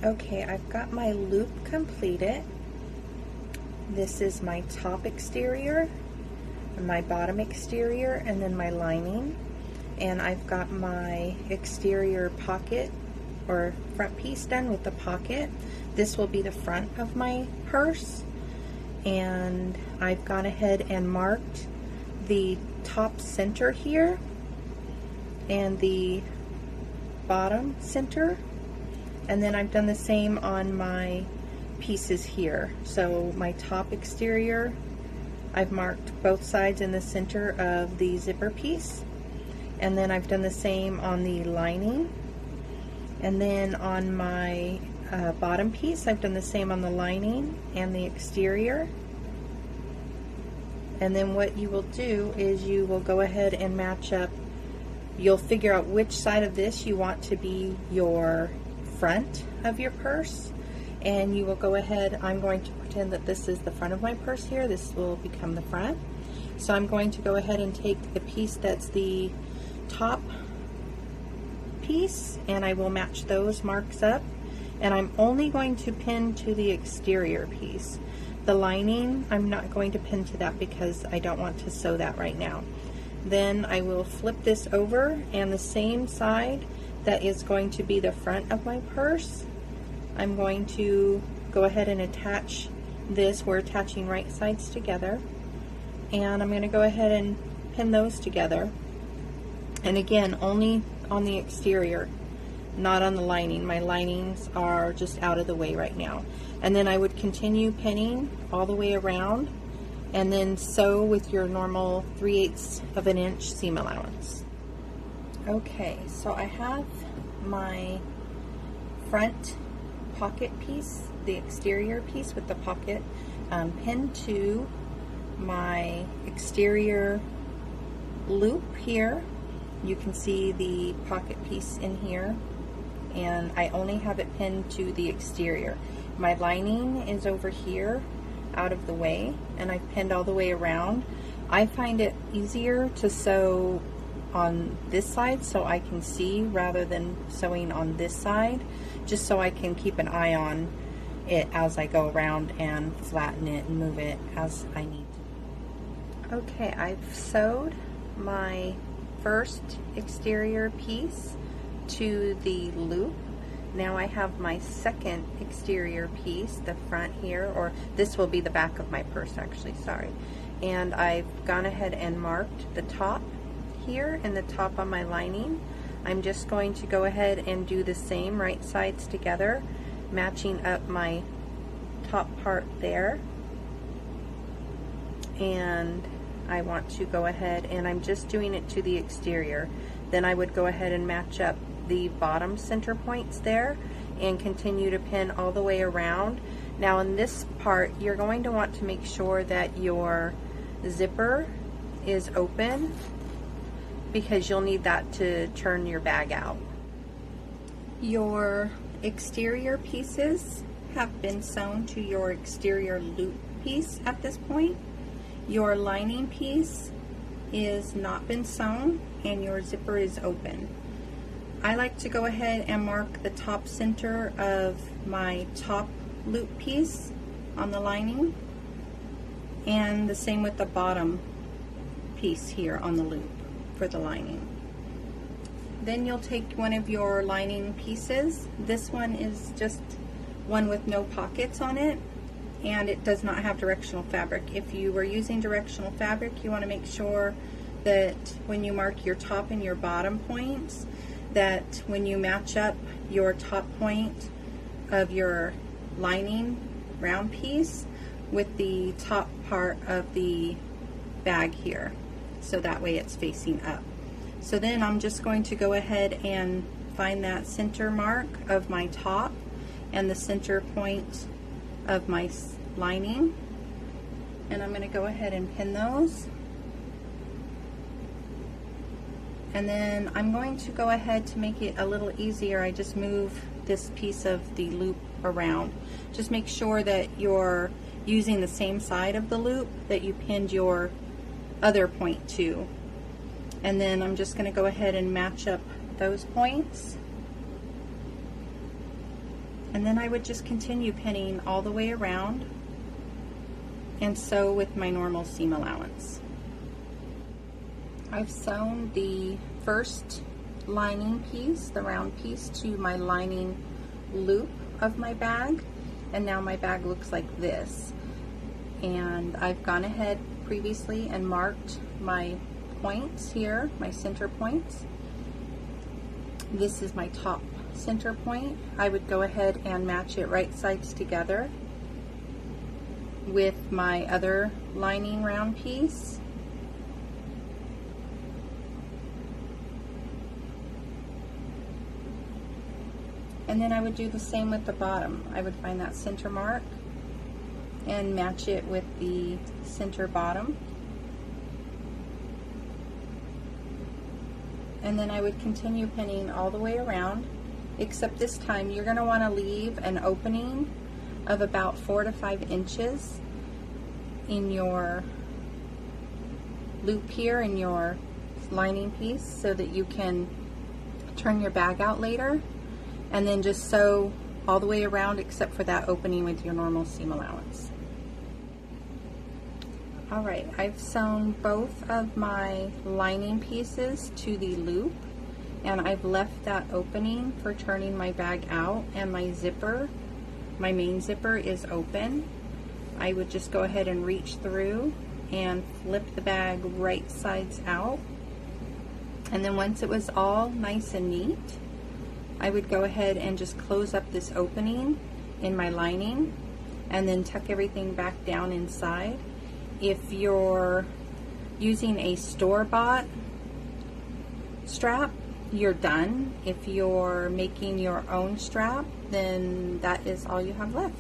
Okay, I've got my loop completed. This is my top exterior, my bottom exterior, and then my lining. And I've got my exterior pocket or front piece done with the pocket. This will be the front of my purse. And I've gone ahead and marked the top center here and the bottom center. And then I've done the same on my pieces here. So my top exterior, I've marked both sides in the center of the zipper piece. And then I've done the same on the lining. And then on my bottom piece, I've done the same on the lining and the exterior. And then what you will do is you will go ahead and match up. You'll figure out which side of this you want to be your front of your purse, and you will go ahead. I'm going to pretend that this is the front of my purse here. This will become the front. So I'm going to go ahead and take the piece that's the top piece, and I will match those marks up, and I'm only going to pin to the exterior piece. The lining, I'm not going to pin to that because I don't want to sew that right now. Then I will flip this over, and the same side that is going to be the front of my purse, I'm going to go ahead and attach this. We're attaching right sides together, and I'm going to go ahead and pin those together. And again, only on the exterior, not on the lining. My linings are just out of the way right now. And then I would continue pinning all the way around, and then sew with your normal 3/8 of an inch seam allowance. Okay, so I have my front pocket piece, the exterior piece with the pocket, pinned to my exterior loop here. You can see the pocket piece in here, and I only have it pinned to the exterior. My lining is over here out of the way, and I've pinned all the way around. I find it easier to sew on this side so I can see rather than sewing on this side, just so I can keep an eye on it as I go around and flatten it and move it as I need to. Okay, I've sewed my first exterior piece to the loop. Now I have my second exterior piece, the front here, or this will be the back of my purse actually, sorry. And I've gone ahead and marked the top here and the top on my lining. I'm just going to go ahead and do the same right sides together, matching up my top part there. And I want to go ahead, and I'm just doing it to the exterior. Then I would go ahead and match up the bottom center points there and continue to pin all the way around. Now in this part, you're going to want to make sure that your zipper is open, because you'll need that to turn your bag out. Your exterior pieces have been sewn to your exterior loop piece at this point. Your lining piece is not been sewn, and your zipper is open. I like to go ahead and mark the top center of my top loop piece on the lining, and the same with the bottom piece here on the loop for the lining. Then you'll take one of your lining pieces. This one is just one with no pockets on it, and it does not have directional fabric. If you were using directional fabric, you want to make sure that when you mark your top and your bottom points, that when you match up your top point of your lining round piece with the top part of the bag here, so that way it's facing up. So then I'm just going to go ahead and find that center mark of my top and the center point of my lining, and I'm going to go ahead and pin those. And then I'm going to go ahead to make it a little easier. I just move this piece of the loop around. Just make sure that you're using the same side of the loop that you pinned your other point to. And then I'm just going to go ahead and match up those points. And then I would just continue pinning all the way around and sew with my normal seam allowance. I've sewn the first lining piece, the round piece, to my lining loop of my bag, and now my bag looks like this. And I've gone ahead previously and marked my points here, my center points. This is my top center point. I would go ahead and match it right sides together with my other lining round piece. And then I would do the same with the bottom. I would find that center mark and match it with the center bottom. And then I would continue pinning all the way around, except this time you're going to want to leave an opening of about 4 to 5 inches in your loop here in your lining piece so that you can turn your bag out later, and then just sew all the way around except for that opening with your normal seam allowance. Alright, I've sewn both of my lining pieces to the loop, and I've left that opening for turning my bag out, and my zipper, my main zipper, is open. I would just go ahead and reach through and flip the bag right sides out, and then once it was all nice and neat, I would go ahead and just close up this opening in my lining and then tuck everything back down inside. If you're using a store-bought strap, you're done. If you're making your own strap, then that is all you have left.